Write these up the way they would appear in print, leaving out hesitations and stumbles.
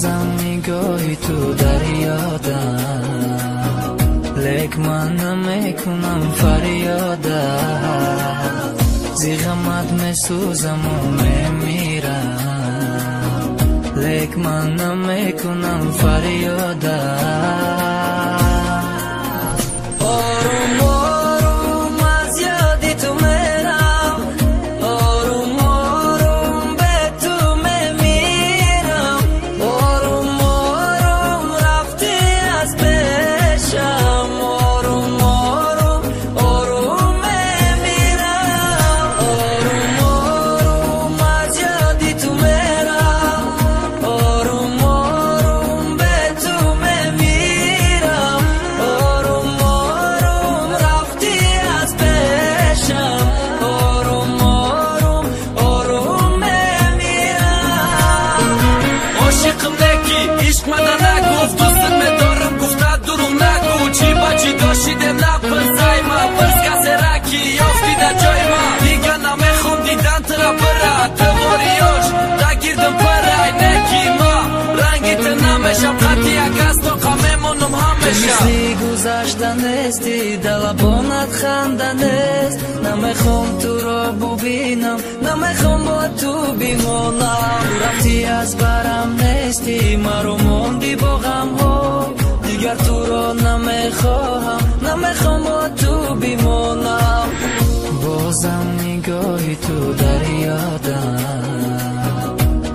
بازم نگاهی تو دریادم، لک من نمیکنم فریادم، زی غمت میسوزم و میمیرم، لک من نمیکنم فریادم. آروم آروم از یادی تو میرم، آروم آروم به تو میمیرم، آروم آروم رفتی از پیشم، آروم آروم آروم میمیرم، آروم آروم از یادی تو میرم، آروم آروم به تو میمیرم، آروم آروم رفتی از پیشم، آروم آروم آروم میمیرم. عاشقم نکی عشق منو نگفت، دوستم دارم گفته دروغ نگو، چی با چی داشتیدم نپرسای من، پرس کسی را کی یافتی در جای من، دیگه نمیخوام دیدن تو را برد دوباریاش نگیردم پرای نکی ما رنگیت نمیشم خطی یک از تو قمیمونم همیشه. مثلی گذشتن نیستی دلبانت خنده نیست، نمیخوام تو را ببینم، نمیخوام با تو بمانم، رفتی از برم نیستی مرا موندی با غم ها، دیگر تو را نمیخواهم، نمیخوام با تو بمانم. بازم نگاهی تو دریادم،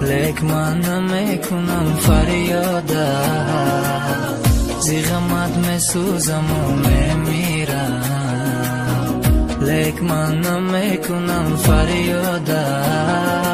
لک من نمیکنم فریادم، زی غمت میسوزم و میمیرم، لک من نمیکنم فریادم.